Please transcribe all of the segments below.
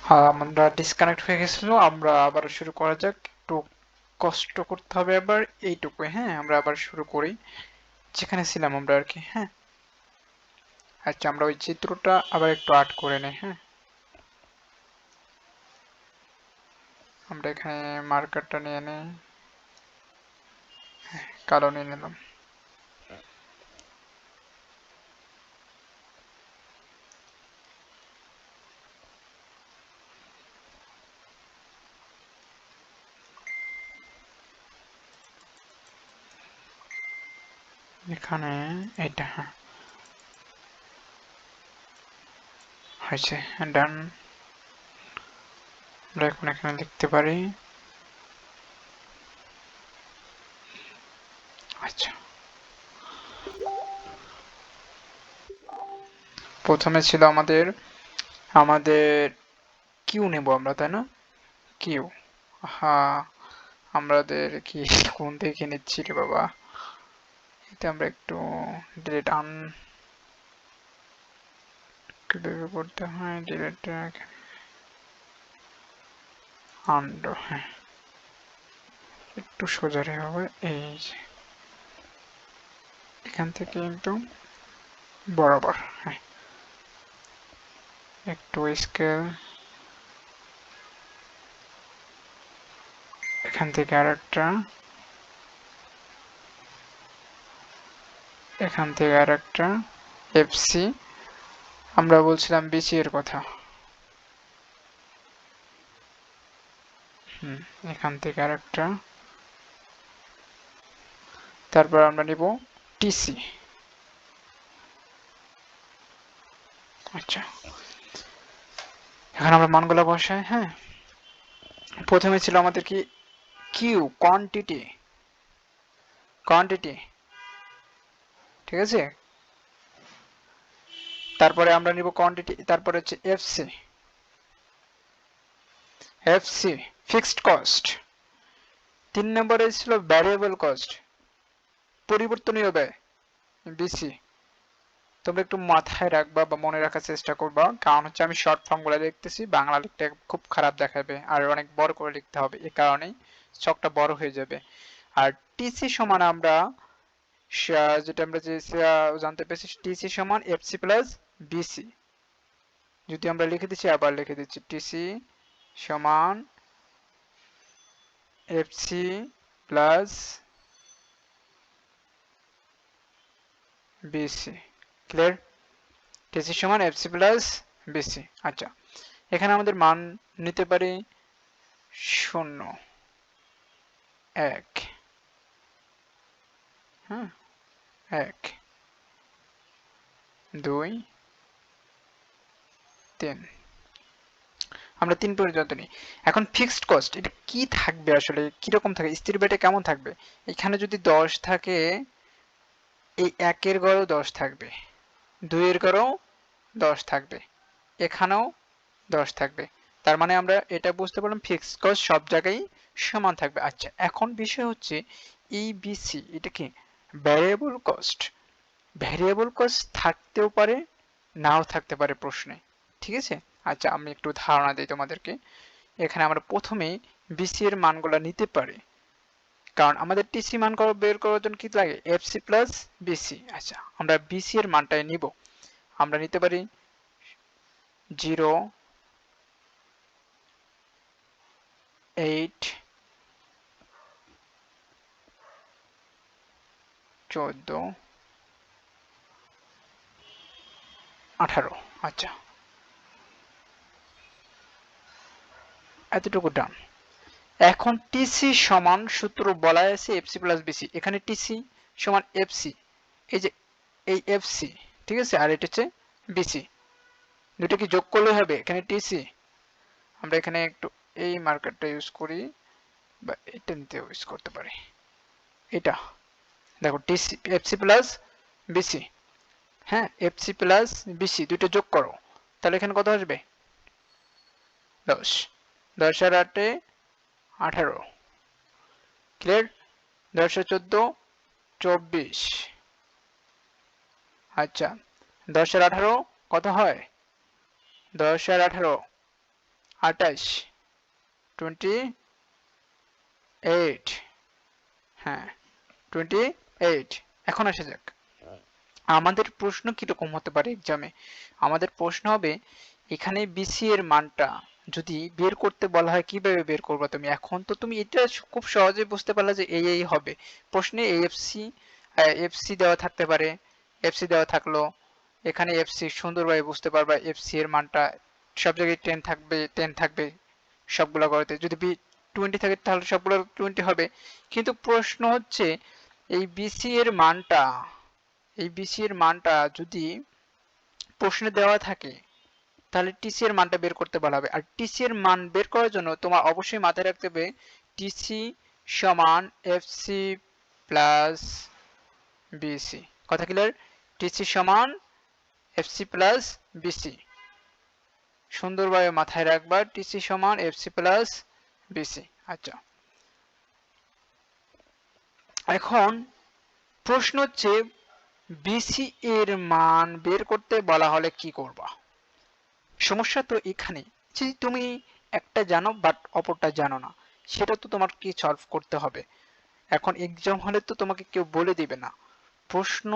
আমরা ডিসকানেক্ট হয়ে গেছিল, আমরা আবার শুরু করা যাক। একটু কষ্ট করতে হবে আবার এইটুকু। হ্যাঁ, আমরা আবার শুরু করি যেখানে ছিলাম আমরা আর কি। হ্যাঁ, আচ্ছা, আমরা ওই চিত্রটা আবার একটু আর্ট করে নেই। হ্যাঁ, আমরা এখানে মার্কারটা নিয়ে নেই, কালো নিয়ে নিলাম। এখানে এটা হ্যাঁ হয়েছে, ডান। আমরা এখন এখানে লিখতে পারি। আচ্ছা, প্রথমে ছিল আমাদের আমাদের কিউ নেব আমরা, তাই না? কিউ, হ্যাঁ। আমাদের কি কোন থেকে নিচ্ছি রে বাবা, এটা আমরা একটু ডিলিট কিভাবে করতে হয়, ডিলিট আনডো। হ্যাঁ, একটু সোজা হবে এই যে, এখান থেকে একদম বরাবর। হ্যাঁ, একটু স্কেল, এখান থেকে আরেকটা, এখান থেকে আরেকটা এফসি। আমরা বলছিলাম বিসি এর কথা। এখান থেকে আরেকটা, তারপর আমরা নিব টিসি। আচ্ছা, এখন আমরা মানগুলো বসাই। হ্যাঁ, প্রথমে ছিল আমাদের কি কিউ, কোয়ান্টিটি, কোয়ান্টিটি, ঠিক আছে। তারপরে আমরা নিব কোয়ান্টিটি, তারপরে হচ্ছে এফসি, এফসি ফিক্সড কস্ট। 3 নম্বরে ছিল ভ্যারিয়েবল কস্ট, পরিবর্তনীয় ব্যয়, বিসি। তোমরা একটু মাথায় রাখবা বা মনে রাখার চেষ্টা করবা, কারণ হচ্ছে আমি শর্ট ফর্ম গুলো দেখতেছি, বাংলা লিখতে খুব খারাপ দেখাবে আর অনেক বড় করে লিখতে হবে, এ কারণেই ছকটা বড় হয়ে যাবে। আর টিসি সমান আমরা যেটা আমরা যে জানতে পেরেছি, টিসি সমান এফসি প্লাস বিসি। যদি আমরা লিখে দিচ্ছি, আবার লিখে দিচ্ছি, টিসি সমান FC plus VC. Clear? TC সমান এফসি প্লাস বিসি। আচ্ছা, এখানে আমাদের মান নিতে পারি 0, 1, হ্যাঁ, 1, 2, 3। আমরা 3 পর্যন্ত নিই। এখন ফিক্সড কস্ট এটা কি থাকবে আসলে, কিরকম থাকে, স্থির বেটে কেমন থাকবে? এখানে যদি 10 থাকে, এই 1 এর গড়েও 10 থাকবে, 2 এর গড়েও 10 থাকবে, এখানেও 10 থাকবে। তার মানে আমরা এটা বুঝতে পারলাম ফিক্সড কস্ট সব জায়গায় সমান থাকবে। আচ্ছা, এখন বিষয় হচ্ছে ইবিসি এটা কি ভ্যারিয়েবল কস্ট। ভ্যারিয়েবল কস্ট থাকতেও পারে, নাও থাকতে পারে প্রশ্নে, ঠিক আছে। আচ্ছা, আমি একটু ধারণা দিই তোমাদেরকে। এখানে আমরা প্রথমেই বিসি এর মানগুলো নিতে পারি, কারণ আমাদের টিসি মান বের করার জন্য কি লাগে, এফসি প্লাস বিসি। আচ্ছা, আমরা বিসি এর মানটাই নিব। আমরা নিতে পারি 0, 8, 14, 18। আচ্ছা, এতটুকু ডান। এখন টিসি সমান সূত্র বলা আছে এফসি প্লাস বিসি, এখানে টিসি সমান এফসি, এই যে এই এফসি, ঠিক আছে, আর এটা হচ্ছে বিসি, দুটো কি যোগ করলে হবে এখানে টিসি। আমরা এখানে একটু এই মার্কারটা ইউজ করি, বা এটা নিতে ইউজ করতে পারি, এটা দেখো টিসি এফসি প্লাস বিসি। হ্যাঁ, এফসি প্লাস বিসি দুটো যোগ করো, তাহলে এখানে কত আসবে, 10, 10 আর 8, 18। ক্লিয়ার? 10 আর 14, 24। আচ্ছা, 10 আর 18 কত হয়, 10 আর 18 28 28 হ্যাঁ 28। এখন আসা যাক আমাদের প্রশ্ন কিরকম হতে পারে এক্সামে। আমাদের প্রশ্ন হবে এখানে বিসি এর মানটা যদি বের করতে বলা হয় কিভাবে বের করবে তুমি। এখন তো তুমি এটা খুব সহজে বুঝতে পারলে যে এই হবে। প্রশ্নে এফসি এফসি দেওয়া থাকতে পারে, এফসি দেওয়া থাকলো, এখানে এফসি সুন্দরভাবে বুঝতে পারবা এফসি এর মানটা সব জায়গায় 10 থাকবে, 10 থাকবে সবগুলো করতে। যদি 20 থাকে তাহলে সবগুলো 20 হবে। কিন্তু প্রশ্ন হচ্ছে এই বিসি এর মানটা, এই বিসি এর মানটা যদি প্রশ্নে দেওয়া থাকে তাহলে টিসি এর মানটা বের করতে বলা হবে। আর টিসি এর মান বের করার জন্য তোমার অবশ্যই মাথায় রাখতে হবে টিসি সমান এফসি প্লাস বিসি। কথা ক্লিয়ার? টিসি সমান এফসি প্লাস বিসি, সুন্দরভাবে মাথায় রাখবা টিসি সমান এফসি প্লাস বিসি। আচ্ছা এখন প্রশ্ন হচ্ছে বিসি এর মান বের করতে বলা হলে কি করবা। সমস্যা তো এখানে যে তুমি একটা জানো বাট অপরটা জানো না, সেটা তো তোমার কি সলভ করতে হবে। এখন এক্সাম হলে তো তোমাকে কেউ বলে দিবে না, প্রশ্ন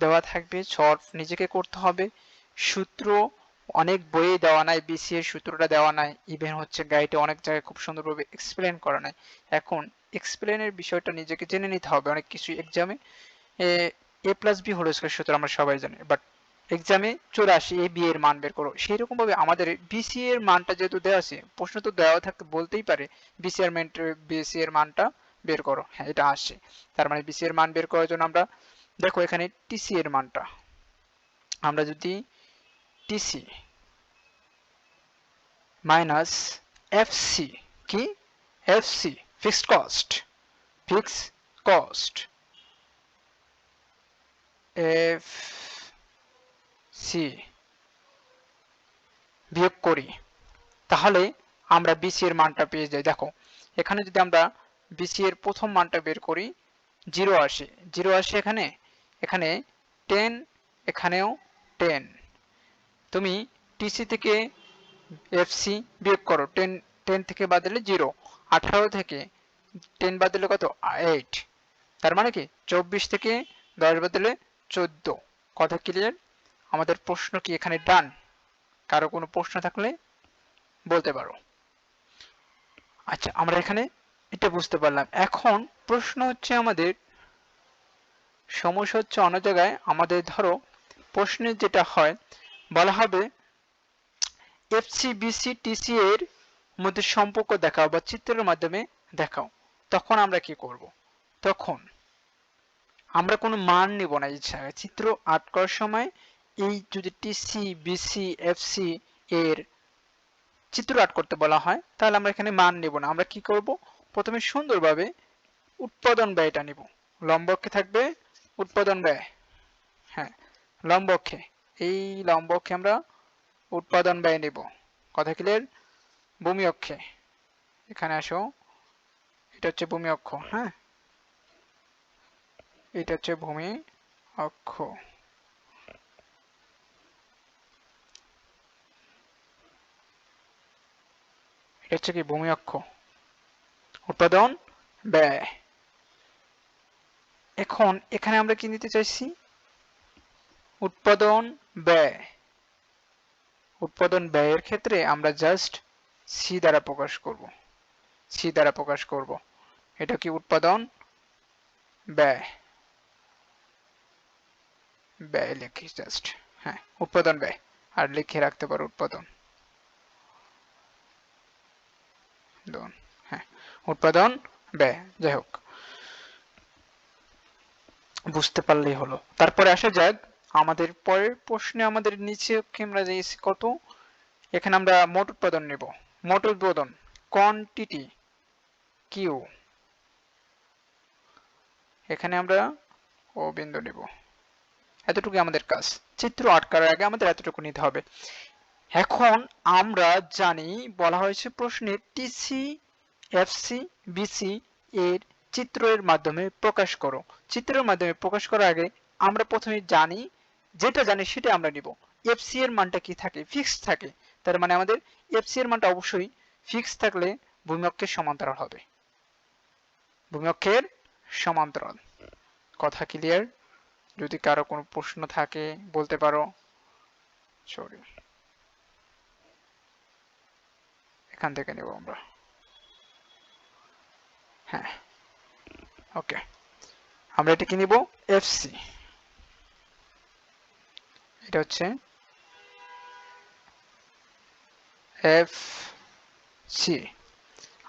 দেওয়া থাকবে, সলভ নিজেকে করতে হবে। সূত্র অনেক বইয়ে দেওয়া নাই, বিসি এর সূত্রটা দেওয়া নাই, ইভেন হচ্ছে গাইডে অনেক জায়গায় খুব সুন্দরভাবে এক্সপ্লেন করা নাই। এখন এক্সপ্লেনের বিষয়টা নিজেকে জেনে নিতে হবে। অনেক কিছু এক্সামে এ প্লাস বি হোল স্কয়ার সূত্র আমরা সবাই জানি, বাট এক্সামে চলে আসে এ বি এর মান বের করো। সেই রকম ভাবে আমাদের বিসি এর মানটা যেহেতু দেওয়া আছে, প্রশ্ন তো দেওয়া থাকতে বলতেই পারে বিসি এর মানটা বের করো। হ্যাঁ এটা আসছে, তার মানে বিসি এর মান বের করার জন্য আমরা দেখো এখানে টিসি এর মানটা আমরা যদি টিসি মাইনাস এফসি, কি FC fixed cost F C বিয়োগ করি তাহলে আমরা বিসি এর মানটা পেয়ে যাই। দেখো এখানে যদি আমরা বিসি এর প্রথম মানটা বের করি 0 আসে, 0 আসে এখানে, এখানে 10, এখানেও 10। তুমি টিসি থেকে এফসি বিয়োগ করো, 10 10 থেকে বাদ দিলে 0, 18 থেকে 10 বাদ দিলে কত 8, তার মানে কি 24 থেকে 10 বাদ দিলে 14। কথা ক্লিয়ার? আমাদের প্রশ্ন কি এখানে ডান? কারো কোনো প্রশ্ন থাকলে বলতে পারো। আচ্ছা আমরা এখানে এটা বুঝতে পারলাম। এখন প্রশ্ন হচ্ছে আমাদের সমস্যা হচ্ছে অন্য জায়গায়। আমাদের ধরো প্রশ্নে যেটা হয় বলা হবে এফসি বিসি টিসি এর মধ্যে সম্পর্ক দেখাও বা চিত্রের মাধ্যমে দেখাও। তখন আমরা কি করব? তখন আমরা কোনো মান নেব না, ইচ্ছা চিত্র আর্ট করার সময় এই যদি টিসি বিসি এফসি এর চিত্র আর্ট করতে বলা হয় তাহলে আমরা এখানে মান নেব না। আমরা কি করব? প্রথমে সুন্দরভাবে উৎপাদন ব্যয়টা নিব। লম্ব অক্ষে থাকবে উৎপাদন ব্যয়, হ্যাঁ লম্ব অক্ষে, এই লম্ব অক্ষে আমরা উৎপাদন ব্যয় নেব। কথা ক্লিয়ার? ভূমি অক্ষে এখানে আসো, এটা হচ্ছে ভূমি অক্ষ, হ্যাঁ এটা হচ্ছে ভূমি অক্ষ। এটা হচ্ছে কি ভূমি অক্ষ, উৎপাদন ব্যয়। এখন এখানে আমরা কি নিতে চাইছি? উৎপাদন ব্যয়। উৎপাদন ব্যয়ের ক্ষেত্রে আমরা জাস্ট সি দ্বারা প্রকাশ করব, সি দ্বারা প্রকাশ করব। এটা কি উৎপাদন ব্যয়, ব্যয় লিখি জাস্ট, হ্যাঁ উৎপাদন ব্যয়, আর লিখে রাখতে পারো উৎপাদন, হ্যাঁ উৎপাদন ব্যয়। যাই হোক বুঝতে পারলেই হলো। তারপরে আসা যাক আমাদের পরের প্রশ্নে। আমাদের নিচে আমরা দিয়েছি কত, এখানে আমরা মোট উৎপাদন নেব। মোট উৎপাদন কোয়ান্টিটি কিউ, এখানে আমরা ও বিন্দু নেব। এতটুকু আমাদের কাজ। চিত্র আটকার আগে আমাদের এতটুকু নিতে হবে। এখন আমরা জানি বলা হয়েছে প্রশ্নে টিসি এফসি বিসি এর চিত্রের মাধ্যমে প্রকাশ করো। চিত্রের মাধ্যমে প্রকাশ করার আগে আমরা প্রথমে জানি, যেটা জানি সেটা আমরা নিব। এফসি এর মানটা কি থাকে? ফিক্সড থাকে। তার মানে আমাদের এফসি এর মানটা অবশ্যই ফিক্স থাকলে ভূমি-অক্ষের সমান্তরাল হবে। ভূমি-অক্ষের সমান্তরাল। কথা ক্লিয়ার? যদি কারো কোনো প্রশ্ন থাকে বলতে পারো। সরি, এখান থেকে নেব আমরা। হ্যাঁ, ওকে, আমরা এটা কি নিব? এফসি। এটা হচ্ছে এফসি।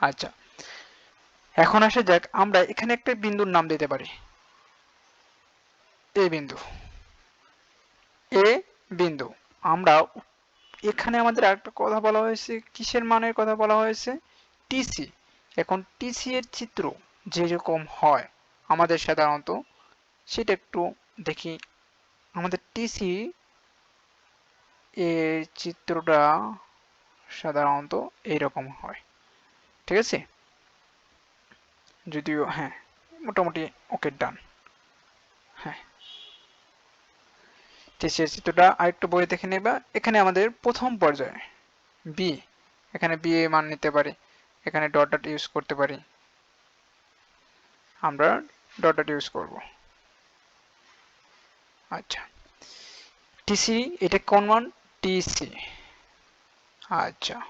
আচ্ছা, এখন আসা যাক, আমরা এখানে একটা বিন্দুর নাম দিতে পারি এ বিন্দু। এ বিন্দু। আমরা এখানে আমাদের আরেকটা কথা বলা হয়েছে, কিসের মানের কথা বলা হয়েছে? টিসি। এখন টিসি এর চিত্র যেরকম হয় আমাদের সাধারণত, সেটা একটু দেখি। আমাদের টিসি এর চিত্রটা সাধারণত এইরকম হয়, ঠিক আছে? যদিও হ্যাঁ, মোটামুটি ওকে, ডান। হ্যাঁ, টিসি এর চিত্রটা আরেকটু বই দেখে নেবা। এখানে আমাদের প্রথম পর্যায়ে বি, এখানে বি এ মান নিতে পারি, এখানে ডট ডট ইউজ করতে পারি, আমরা ডট ডট ইউজ করব। আচ্ছা, টিসি এটা কোন মান? টিসি। আচ্ছা,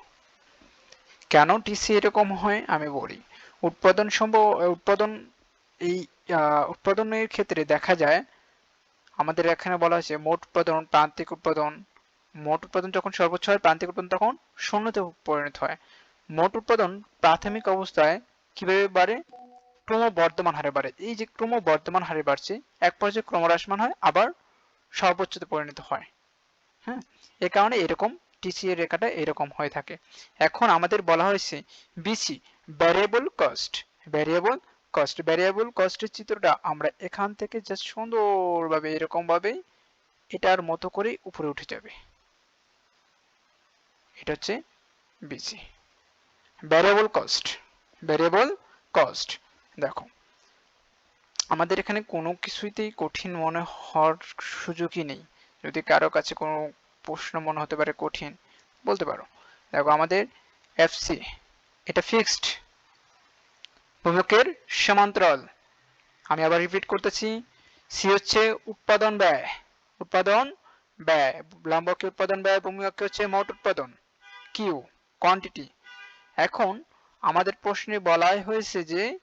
কেন টিসি এরকম হয় আমি বলি। উৎপাদন এই উৎপাদনের ক্ষেত্রে দেখা যায় আমাদের এখানে বলা হয়েছে মোট উৎপাদন, প্রান্তিক উৎপাদন। মোট উৎপাদন যখন সর্বোচ্চ হয়, প্রান্তিক উৎপাদন তখন শূন্যতে পরিণত হয়। মোট উৎপাদন প্রাথমিক অবস্থায় কিভাবে বাড়ে? ক্রমবর্ধমান হারে বাড়ে। এই যে ক্রমবর্ধমান হারে বাড়ছে, এক পর্যায়ে ক্রমহ্রাসমান হয়, আবার সর্বোচ্চতে পরিণত হয়। হ্যাঁ, এ কারণে এরকম টিসি এর রেখাটা এরকম হয়ে থাকে। এখন আমাদের বলা হয়েছে বিসি, ভ্যারিয়েবল কস্ট। ভ্যারিয়েবল কস্টের চিত্রটা আমরা এখান থেকে জাস্ট সুন্দরভাবে এরকম ভাবে এটার মতো করে উপরে উঠে যাবে। এটা হচ্ছে বিসি, ভ্যারিয়েবল কস্ট। দেখো, আমাদের এখানে কোনো কিছুতেই কঠিন মনে হওয়ার সুযোগই নেই। যদি কারো কাছে কোনো প্রশ্ন মনে হতে পারে কঠিন, বলতে পারো। দেখো, আমাদের এফসি এটা ফিক্সড, ভূমি-অক্ষের সমান্তরাল। আমি আবার রিপিট করতেছি, সি হচ্ছে উৎপাদন ব্যয়, লম্ব-অক্ষে উৎপাদন ব্যয়, ভূমি-অক্ষে হচ্ছে মোট উৎপাদন, কিউ কোয়ান্টিটি। এখন আমাদের প্রশ্নে বলাই হয়েছে যে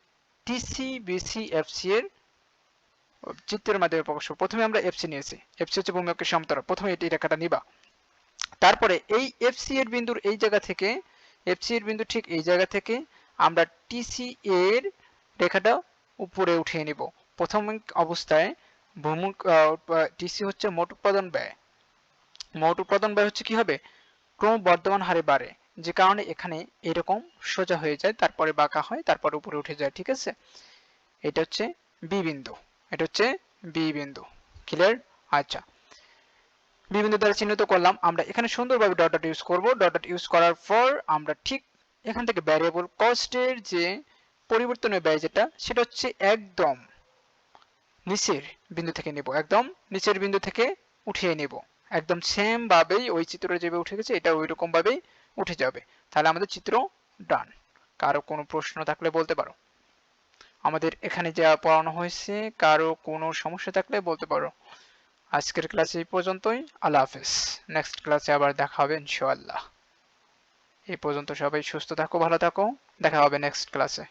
টিসি, বিসি, এফসি এর চিত্রের মাধ্যমে প্রকাশ করব। প্রথমে আমরা এফসি নিয়েছি, এফসি হচ্ছে ভূমি-অক্ষের সমান্তরাল। প্রথমে এই রেখাটা নিবা, তারপরে এই এফসি এর বিন্দুর এই জায়গা থেকে, এফসি এর বিন্দু ঠিক এই জায়গা থেকে আমরা টিসি এর রেখাটা উপরে উঠিয়ে নিব। প্রথম অবস্থায় টিসি হচ্ছে মোট উৎপাদন ব্যয়। মোট উৎপাদন ব্যয় হচ্ছে কি হবে? ক্রমবর্ধমান হারে বাড়ে, যে কারণে এখানে এরকম সোজা হয়ে যায়, তারপরে বাঁকা হয়, তারপরে উপরে উঠে যায়, ঠিক আছে? এটা হচ্ছে বি বিন্দু, এটা হচ্ছে বি বিন্দু। ক্লিয়ার? আচ্ছা, বি বিন্দু দ্বারা চিহ্নিত করলাম। আমরা এখানে সুন্দরভাবে ডট ডট ইউজ করব। ডট ডট ইউজ করার পর আমরা ঠিক এখান থেকে ভ্যারিয়েবল কস্টের যে পরিবর্তনের ব্যয় যেটা, সেটা হচ্ছে একদম নিচের বিন্দু থেকে নেব, একদম নিচের বিন্দু থেকে উঠিয়ে নেব। একদম সেম ভাবেই ওই চিত্রে যেভাবে উঠে গেছে এটা ওই রকম ভাবেই উঠে যাবে। তাহলে আমাদের চিত্র ডান। কারো কোনো প্রশ্ন থাকলে বলতে পারো। আমাদের এখানে যা পড়ানো হয়েছে, কারো কোনো সমস্যা থাকলে বলতে পারো। আজকের ক্লাসে এই পর্যন্তই। আল্লাহ হাফেজ। নেক্সট ক্লাসে আবার দেখা হবে ইনশাআল্লাহ। এই পর্যন্ত সবাই সুস্থ থাকো, ভালো থাকো। দেখা হবে নেক্সট ক্লাসে।